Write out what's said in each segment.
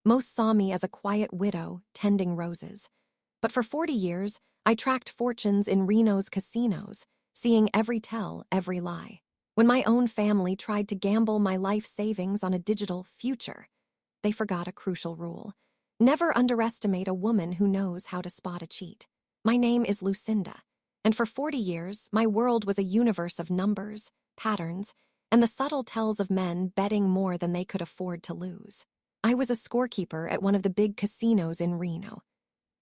Most saw me as a quiet widow tending roses. But for 40 years, I tracked fortunes in Reno's casinos, seeing every tell, every lie. When my own family tried to gamble my life savings on a digital future, they forgot a crucial rule. Never underestimate a woman who knows how to spot a cheat. My name is Lucinda, and for 40 years, my world was a universe of numbers, patterns, and the subtle tells of men betting more than they could afford to lose. I was a scorekeeper at one of the big casinos in Reno.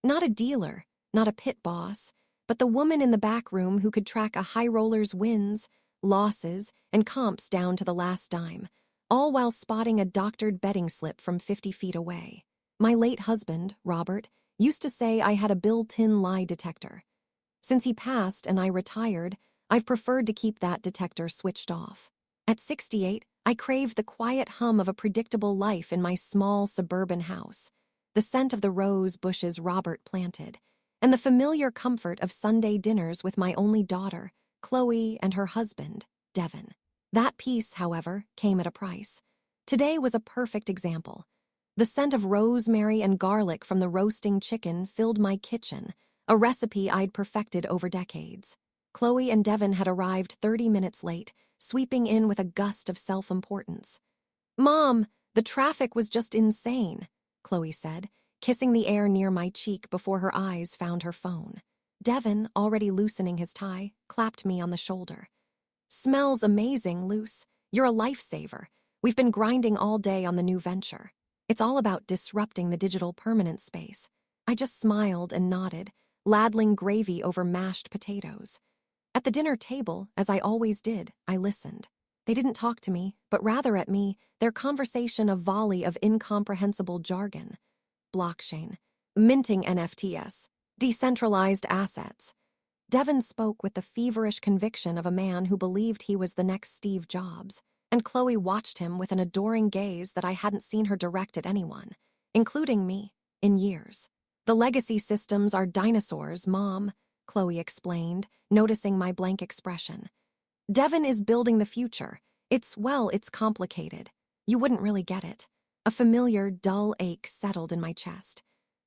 Not a dealer, not a pit boss, but the woman in the back room who could track a high roller's wins, losses, and comps down to the last dime, all while spotting a doctored betting slip from 50 feet away. My late husband, Robert, used to say I had a built-in lie detector. Since he passed and I retired, I've preferred to keep that detector switched off. At 68, I craved the quiet hum of a predictable life in my small suburban house, the scent of the rose bushes Robert planted, and the familiar comfort of Sunday dinners with my only daughter, Chloe, and her husband, Devin. That peace, however, came at a price. Today was a perfect example. The scent of rosemary and garlic from the roasting chicken filled my kitchen, a recipe I'd perfected over decades. Chloe and Devin had arrived 30 minutes late, sweeping in with a gust of self-importance. "Mom, the traffic was just insane," Chloe said, kissing the air near my cheek before her eyes found her phone. Devin, already loosening his tie, clapped me on the shoulder. "Smells amazing, Luce. You're a lifesaver. We've been grinding all day on the new venture. It's all about disrupting the digital permanence space." I just smiled and nodded, ladling gravy over mashed potatoes. At the dinner table, as I always did, I listened. They didn't talk to me, but rather at me, their conversation a volley of incomprehensible jargon. Blockchain, minting NFTs, decentralized assets. Devin spoke with the feverish conviction of a man who believed he was the next Steve Jobs, and Chloe watched him with an adoring gaze that I hadn't seen her direct at anyone, including me, in years. "The legacy systems are dinosaurs, Mom," Chloe explained, noticing my blank expression. "Devin is building the future. It's complicated. You wouldn't really get it." A familiar, dull ache settled in my chest.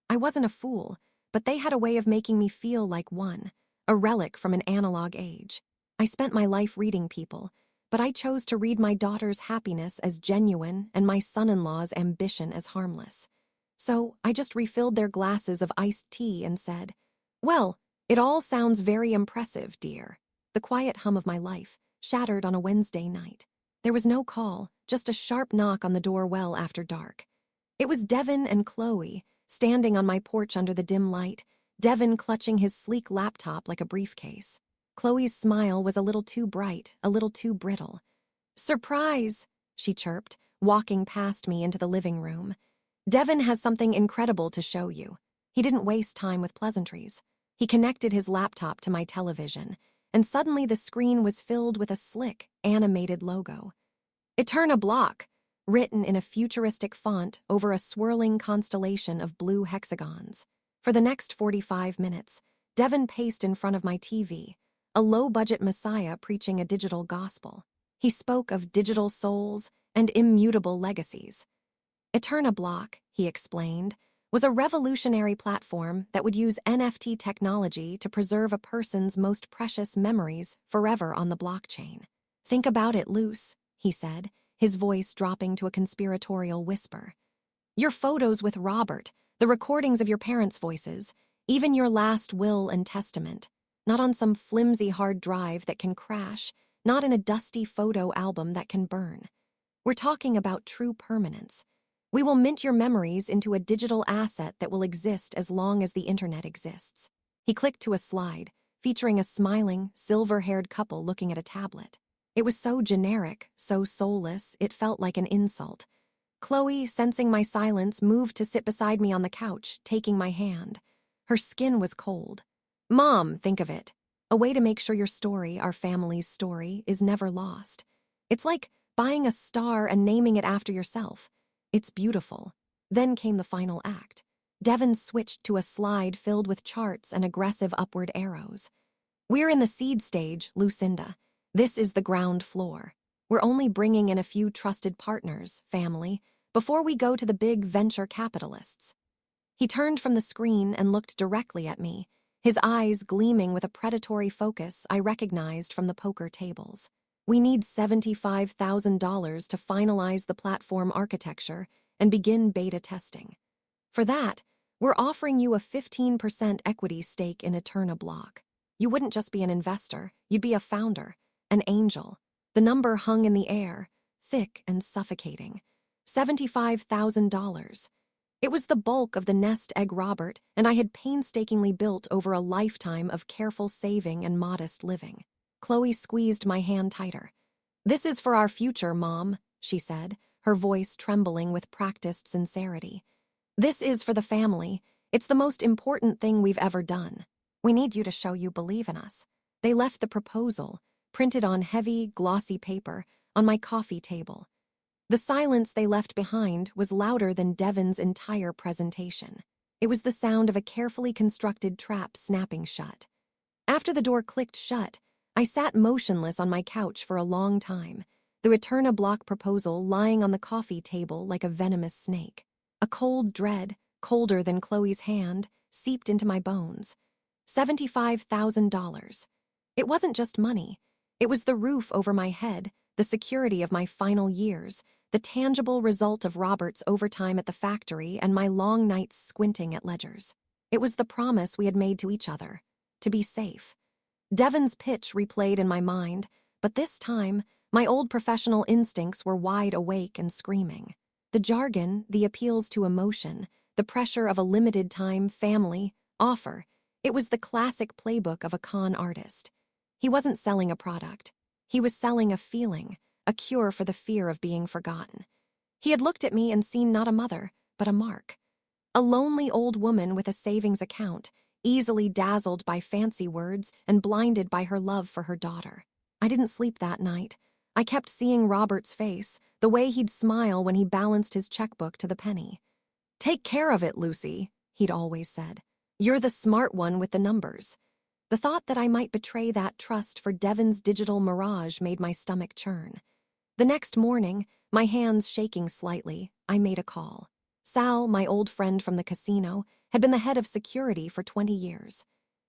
I wasn't a fool, but they had a way of making me feel like one, a relic from an analog age. I spent my life reading people, but I chose to read my daughter's happiness as genuine and my son-in-law's ambition as harmless. So I just refilled their glasses of iced tea and said, "Well, it all sounds very impressive, dear." The quiet hum of my life shattered on a Wednesday night. There was no call, just a sharp knock on the door well after dark. It was Devin and Chloe, standing on my porch under the dim light, Devin clutching his sleek laptop like a briefcase. Chloe's smile was a little too bright, a little too brittle. "Surprise," she chirped, walking past me into the living room. "Devin has something incredible to show you." He didn't waste time with pleasantries. He connected his laptop to my television, and suddenly the screen was filled with a slick, animated logo. "Eterna Block," written in a futuristic font over a swirling constellation of blue hexagons. For the next 45 minutes, Devin paced in front of my TV, a low-budget messiah preaching a digital gospel. He spoke of digital souls and immutable legacies. Eterna Block, he explained, was a revolutionary platform that would use NFT technology to preserve a person's most precious memories forever on the blockchain. "Think about it, Luce," he said, his voice dropping to a conspiratorial whisper. "Your photos with Robert, the recordings of your parents' voices, even your last will and testament, not on some flimsy hard drive that can crash, not in a dusty photo album that can burn. We're talking about true permanence. We will mint your memories into a digital asset that will exist as long as the internet exists." He clicked to a slide, featuring a smiling, silver-haired couple looking at a tablet. It was so generic, so soulless, it felt like an insult. Chloe, sensing my silence, moved to sit beside me on the couch, taking my hand. Her skin was cold. "Mom, think of it. A way to make sure your story, our family's story, is never lost. It's like buying a star and naming it after yourself. It's beautiful." Then came the final act. Devin switched to a slide filled with charts and aggressive upward arrows. "We're in the seed stage, Lucinda. This is the ground floor. We're only bringing in a few trusted partners, family, before we go to the big venture capitalists." He turned from the screen and looked directly at me, his eyes gleaming with a predatory focus I recognized from the poker tables. "We need $75,000 to finalize the platform architecture and begin beta testing. For that, we're offering you a 15% equity stake in Eterna Block. You wouldn't just be an investor, you'd be a founder, an angel." The number hung in the air, thick and suffocating. $75,000. It was the bulk of the nest egg Robert and I had painstakingly built over a lifetime of careful saving and modest living. Chloe squeezed my hand tighter. "This is for our future, Mom," she said, her voice trembling with practiced sincerity. "This is for the family. It's the most important thing we've ever done. We need you to show you believe in us." They left the proposal, printed on heavy, glossy paper, on my coffee table. The silence they left behind was louder than Devon's entire presentation. It was the sound of a carefully constructed trap snapping shut. After the door clicked shut, I sat motionless on my couch for a long time, the Eterna Block proposal lying on the coffee table like a venomous snake. A cold dread, colder than Chloe's hand, seeped into my bones. $75,000. It wasn't just money. It was the roof over my head, the security of my final years, the tangible result of Robert's overtime at the factory and my long nights squinting at ledgers. It was the promise we had made to each other, to be safe. Devon's pitch replayed in my mind, but this time, my old professional instincts were wide awake and screaming. The jargon, the appeals to emotion, the pressure of a limited-time family offer, it was the classic playbook of a con artist. He wasn't selling a product. He was selling a feeling, a cure for the fear of being forgotten. He had looked at me and seen not a mother, but a mark. A lonely old woman with a savings account, easily dazzled by fancy words and blinded by her love for her daughter. I didn't sleep that night. I kept seeing Robert's face, the way he'd smile when he balanced his checkbook to the penny. "Take care of it, Lucy," he'd always said. "You're the smart one with the numbers." The thought that I might betray that trust for Devon's digital mirage made my stomach churn. The next morning, my hands shaking slightly, I made a call. Sal, my old friend from the casino, had been the head of security for 20 years.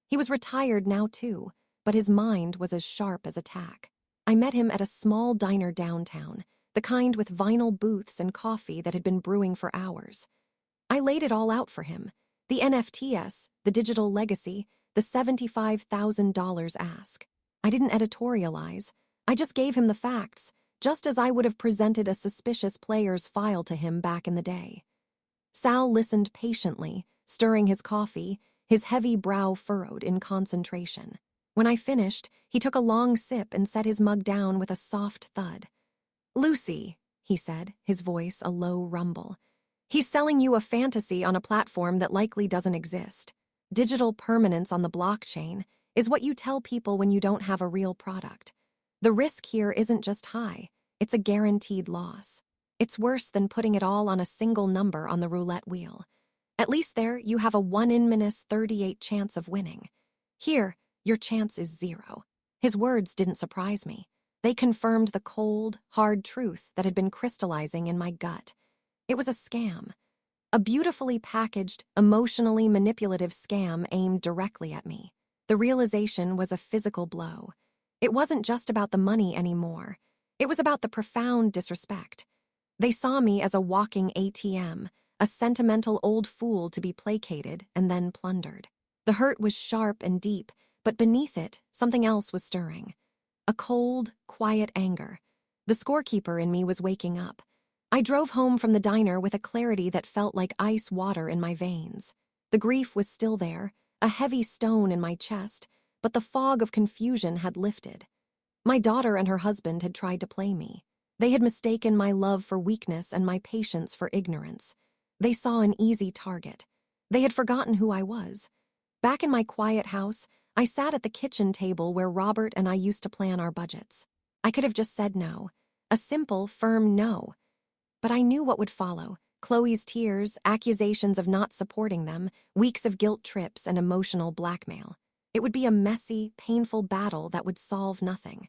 He was retired now too, but his mind was as sharp as a tack. I met him at a small diner downtown, the kind with vinyl booths and coffee that had been brewing for hours. I laid it all out for him. The NFTs, the digital legacy, the $75,000 ask. I didn't editorialize. I just gave him the facts, just as I would have presented a suspicious player's file to him back in the day. Sal listened patiently, stirring his coffee, his heavy brow furrowed in concentration. When I finished, he took a long sip and set his mug down with a soft thud. "Lucy," he said, his voice a low rumble, "he's selling you a fantasy on a platform that likely doesn't exist. Digital permanence on the blockchain is what you tell people when you don't have a real product. The risk here isn't just high, it's a guaranteed loss. It's worse than putting it all on a single number on the roulette wheel. At least there, you have a 1 in -38 chance of winning. Here, your chance is 0. His words didn't surprise me. They confirmed the cold, hard truth that had been crystallizing in my gut. It was a scam. A beautifully packaged, emotionally manipulative scam aimed directly at me. The realization was a physical blow. It wasn't just about the money anymore. It was about the profound disrespect. They saw me as a walking ATM, a sentimental old fool to be placated and then plundered. The hurt was sharp and deep, but beneath it, something else was stirring. A cold, quiet anger. The scorekeeper in me was waking up. I drove home from the diner with a clarity that felt like ice water in my veins. The grief was still there, a heavy stone in my chest, but the fog of confusion had lifted. My daughter and her husband had tried to play me. They had mistaken my love for weakness and my patience for ignorance. They saw an easy target. They had forgotten who I was. Back in my quiet house, I sat at the kitchen table where Robert and I used to plan our budgets. I could have just said no. A simple, firm no. But I knew what would follow. Chloe's tears, accusations of not supporting them, weeks of guilt trips and emotional blackmail. It would be a messy, painful battle that would solve nothing.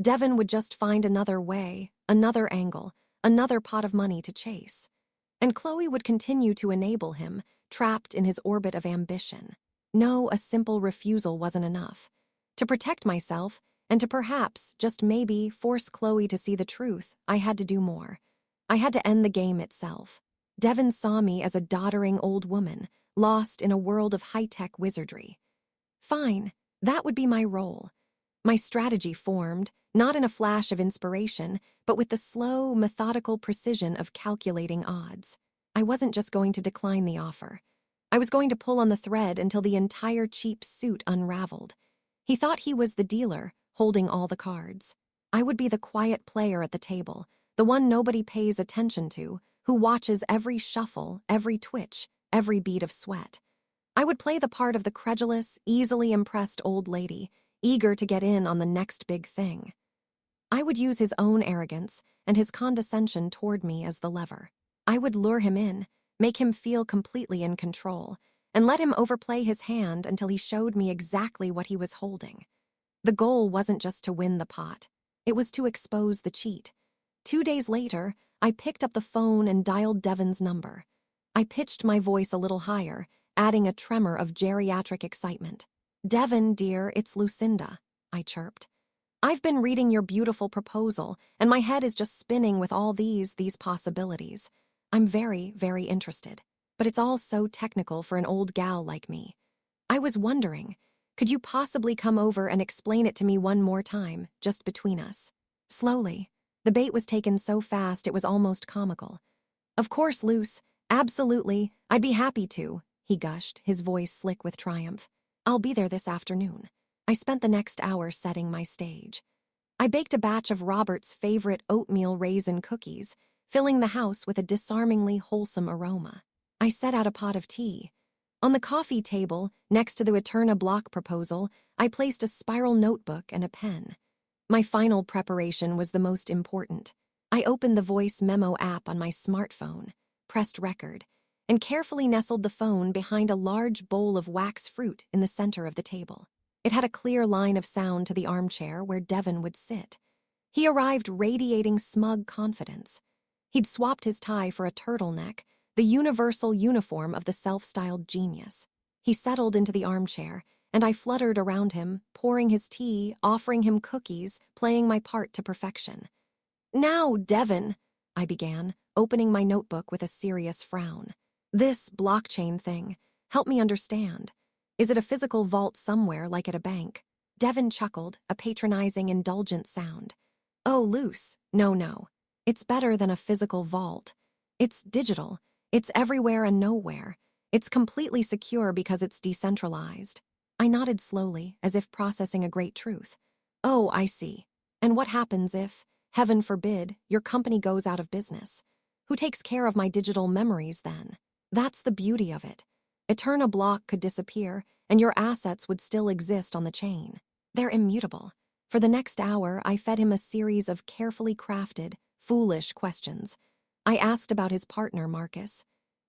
Devon would just find another way, another angle, another pot of money to chase. And Chloe would continue to enable him, trapped in his orbit of ambition. No, a simple refusal wasn't enough. To protect myself, and to perhaps, just maybe, force Chloe to see the truth, I had to do more. I had to end the game itself. Devon saw me as a doddering old woman, lost in a world of high-tech wizardry. Fine, that would be my role. My strategy formed, not in a flash of inspiration, but with the slow, methodical precision of calculating odds. I wasn't just going to decline the offer. I was going to pull on the thread until the entire cheap suit unraveled. He thought he was the dealer, holding all the cards. I would be the quiet player at the table, the one nobody pays attention to, who watches every shuffle, every twitch, every bead of sweat. I would play the part of the credulous, easily impressed old lady, eager to get in on the next big thing. I would use his own arrogance and his condescension toward me as the lever. I would lure him in, make him feel completely in control, and let him overplay his hand until he showed me exactly what he was holding. The goal wasn't just to win the pot. It was to expose the cheat. 2 days later, I picked up the phone and dialed Devon's number. I pitched my voice a little higher, adding a tremor of geriatric excitement. "Devon, dear, it's Lucinda," I chirped. "I've been reading your beautiful proposal, and my head is just spinning with all these possibilities. I'm very, very interested. But it's all so technical for an old gal like me. I was wondering, could you possibly come over and explain it to me one more time, just between us?" Slowly. The bait was taken so fast it was almost comical. "Of course, Luce. Absolutely. I'd be happy to," he gushed, his voice slick with triumph. "I'll be there this afternoon." I spent the next hour setting my stage. I baked a batch of Robert's favorite oatmeal raisin cookies, filling the house with a disarmingly wholesome aroma. I set out a pot of tea. On the coffee table, next to the Eterna block proposal, I placed a spiral notebook and a pen. My final preparation was the most important. I opened the voice memo app on my smartphone, pressed record, and carefully nestled the phone behind a large bowl of wax fruit in the center of the table. It had a clear line of sound to the armchair where Devon would sit. He arrived radiating smug confidence. He'd swapped his tie for a turtleneck, the universal uniform of the self-styled genius. He settled into the armchair, and I fluttered around him, pouring his tea, offering him cookies, playing my part to perfection. "Now, Devon," I began, opening my notebook with a serious frown. "This blockchain thing, help me understand. Is it a physical vault somewhere like at a bank?" Devon chuckled, a patronizing, indulgent sound. "Oh, Luce, no. It's better than a physical vault. It's digital. It's everywhere and nowhere. It's completely secure because it's decentralized." I nodded slowly, as if processing a great truth. "Oh, I see. And what happens if, heaven forbid, your company goes out of business? Who takes care of my digital memories then? That's the beauty of it. Eterna block could disappear, and your assets would still exist on the chain. They're immutable." For the next hour, I fed him a series of carefully crafted, foolish questions. I asked about his partner, Marcus.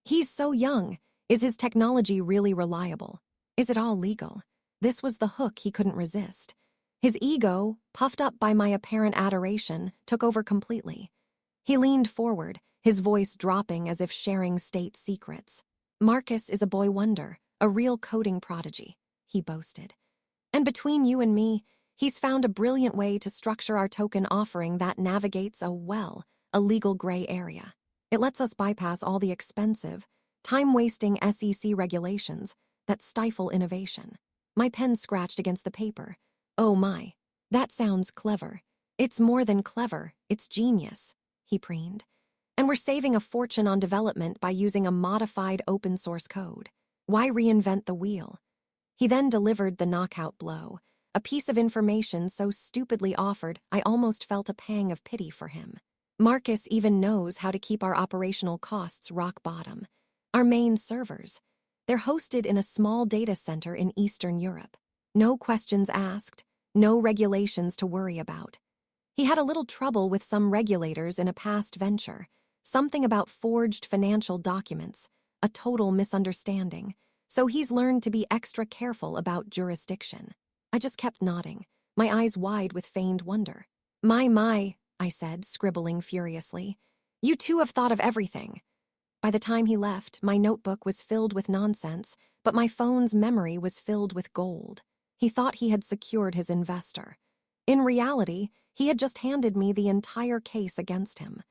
"He's so young. Is his technology really reliable? Is it all legal?" This was the hook he couldn't resist. His ego, puffed up by my apparent adoration, took over completely. He leaned forward, his voice dropping as if sharing state secrets. "Marcus is a boy wonder, a real coding prodigy," he boasted. "And between you and me, he's found a brilliant way to structure our token offering that navigates a legal gray area. It lets us bypass all the expensive, time-wasting SEC regulations that stifle innovation." My pen scratched against the paper. "Oh my, that sounds clever. It's more than clever, it's genius," he preened. "And we're saving a fortune on development by using a modified open-source code. Why reinvent the wheel?" He then delivered the knockout blow, a piece of information so stupidly offered I almost felt a pang of pity for him. "Marcus even knows how to keep our operational costs rock bottom. Our main servers. They're hosted in a small data center in Eastern Europe. No questions asked, no regulations to worry about. He had a little trouble with some regulators in a past venture, something about forged financial documents, a total misunderstanding, so he's learned to be extra careful about jurisdiction." I just kept nodding, my eyes wide with feigned wonder. My, I said, scribbling furiously. You two have thought of everything." By the time he left, my notebook was filled with nonsense, but my phone's memory was filled with gold. He thought he had secured his investor. In reality, he had just handed me the entire case against him.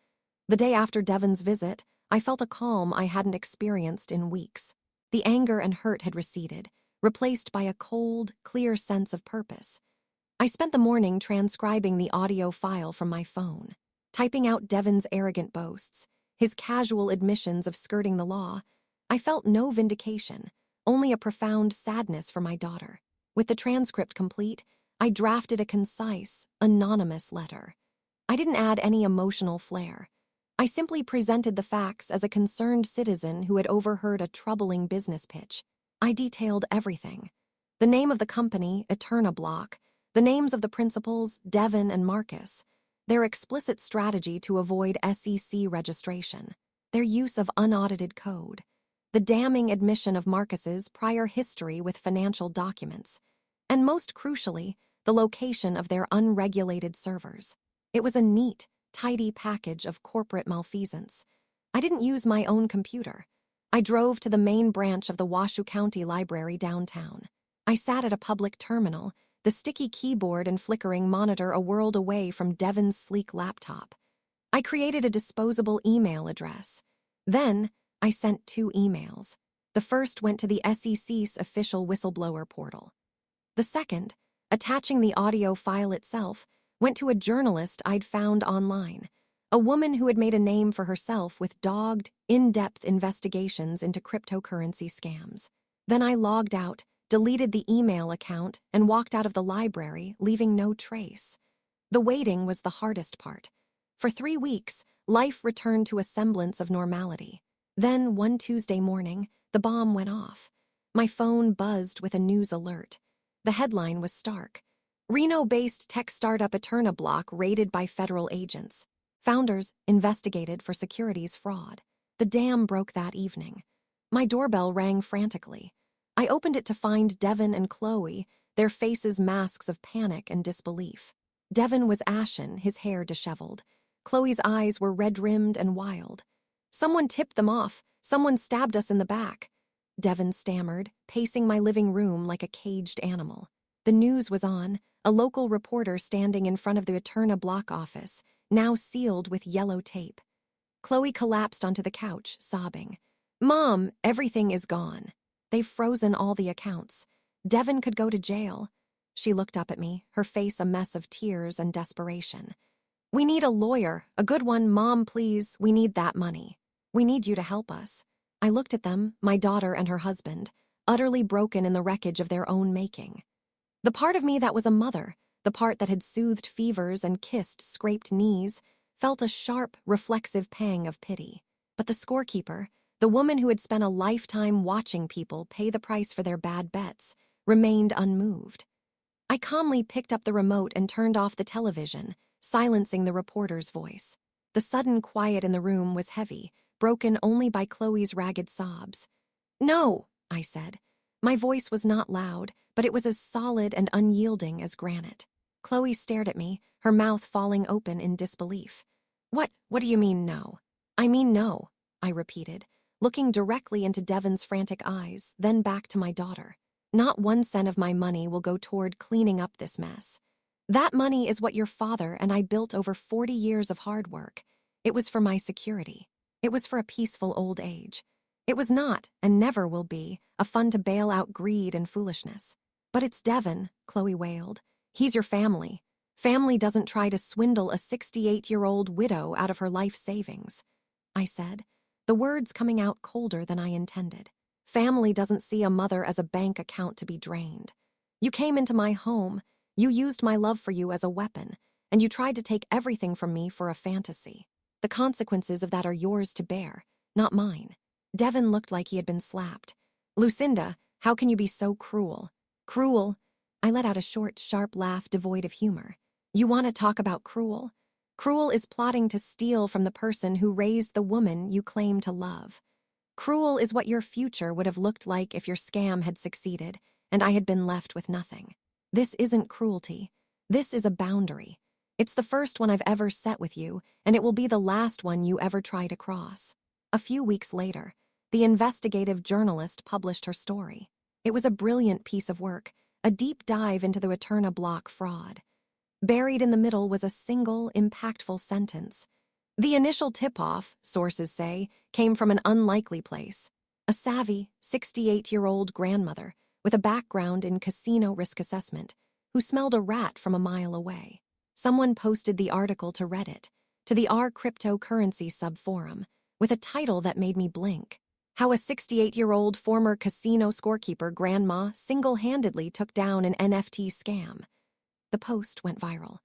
The day after Devon's visit, I felt a calm I hadn't experienced in weeks. The anger and hurt had receded, replaced by a cold, clear sense of purpose. I spent the morning transcribing the audio file from my phone, typing out Devon's arrogant boasts, his casual admissions of skirting the law. I felt no vindication, only a profound sadness for my daughter. With the transcript complete, I drafted a concise, anonymous letter. I didn't add any emotional flair. I simply presented the facts as a concerned citizen who had overheard a troubling business pitch. I detailed everything. The name of the company, Eterna Block, the names of the principals, Devon and Marcus, their explicit strategy to avoid SEC registration, their use of unaudited code, the damning admission of Marcus's prior history with financial documents, and most crucially, the location of their unregulated servers. It was a neat, tidy package of corporate malfeasance. I didn't use my own computer. I drove to the main branch of the Washoe County Library downtown. I sat at a public terminal, the sticky keyboard and flickering monitor a world away from Devon's sleek laptop. I created a disposable email address. Then, I sent 2 emails. The first went to the SEC's official whistleblower portal. The second, attaching the audio file itself, went to a journalist I'd found online, a woman who had made a name for herself with dogged, in-depth investigations into cryptocurrency scams. Then I logged out, deleted the email account, and walked out of the library, leaving no trace. The waiting was the hardest part. For 3 weeks, life returned to a semblance of normality. Then, one Tuesday morning, the bomb went off. My phone buzzed with a news alert. The headline was stark. Reno-based tech startup Eterna Block raided by federal agents. Founders investigated for securities fraud. The dam broke that evening. My doorbell rang frantically. I opened it to find Devon and Chloe, their faces masks of panic and disbelief. Devon was ashen, his hair disheveled. Chloe's eyes were red-rimmed and wild. "Someone tipped them off. Someone stabbed us in the back," Devon stammered, pacing my living room like a caged animal. The news was on, a local reporter standing in front of the Eterna Block office, now sealed with yellow tape. Chloe collapsed onto the couch, sobbing. "Mom, everything is gone. They've frozen all the accounts. Devon could go to jail." She looked up at me, her face a mess of tears and desperation. "We need a lawyer, a good one, Mom, please. We need that money. We need you to help us." I looked at them, my daughter and her husband, utterly broken in the wreckage of their own making. The part of me that was a mother, the part that had soothed fevers and kissed scraped knees, felt a sharp, reflexive pang of pity. But the scorekeeper, the woman who had spent a lifetime watching people pay the price for their bad bets, remained unmoved. I calmly picked up the remote and turned off the television, silencing the reporter's voice. The sudden quiet in the room was heavy, broken only by Chloe's ragged sobs. "No," I said. My voice was not loud, but it was as solid and unyielding as granite. Chloe stared at me, her mouth falling open in disbelief. What do you mean, no?" "I mean no," I repeated, looking directly into Devon's frantic eyes, then back to my daughter. "Not 1 cent of my money will go toward cleaning up this mess. That money is what your father and I built over 40 years of hard work. It was for my security. It was for a peaceful old age. It was not, and never will be, a fund to bail out greed and foolishness." "But it's Devon," Chloe wailed. "He's your family. Family doesn't try to swindle a 68-year-old widow out of her life savings," I said, the words coming out colder than I intended. "Family doesn't see a mother as a bank account to be drained. You came into my home, you used my love for you as a weapon, and you tried to take everything from me for a fantasy. The consequences of that are yours to bear, not mine." Devon looked like he had been slapped. "Lucinda, how can you be so cruel?" "Cruel?" I let out a short, sharp laugh devoid of humor. "You want to talk about cruel? Cruel is plotting to steal from the person who raised the woman you claim to love. Cruel is what your future would have looked like if your scam had succeeded and I had been left with nothing. This isn't cruelty. This is a boundary. It's the first one I've ever set with you, and it will be the last one you ever try to cross." A few weeks later, the investigative journalist published her story. It was a brilliant piece of work, a deep dive into the Returna block fraud. Buried in the middle was a single, impactful sentence. The initial tip-off, sources say, came from an unlikely place. A savvy, 68-year-old grandmother with a background in casino risk assessment who smelled a rat from a mile away. Someone posted the article to Reddit, to the R cryptocurrency subforum, with a title that made me blink. How a 68-year-old former casino scorekeeper grandma single-handedly took down an NFT scam. The post went viral.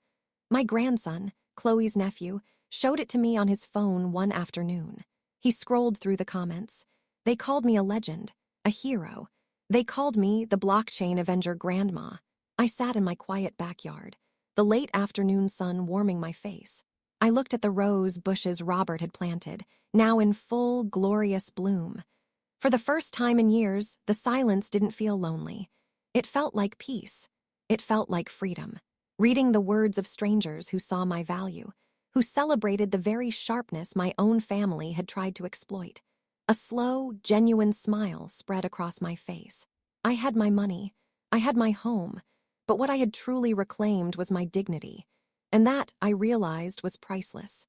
My grandson, Chloe's nephew, showed it to me on his phone one afternoon. He scrolled through the comments. They called me a legend, a hero. They called me the blockchain Avenger grandma. I sat in my quiet backyard, the late afternoon sun warming my face. I looked at the rose bushes Robert had planted, now in full, glorious bloom. For the first time in years, the silence didn't feel lonely. It felt like peace. It felt like freedom. Reading the words of strangers who saw my value, who celebrated the very sharpness my own family had tried to exploit. A slow, genuine smile spread across my face. I had my money. I had my home. But what I had truly reclaimed was my dignity. And that, I realized, was priceless.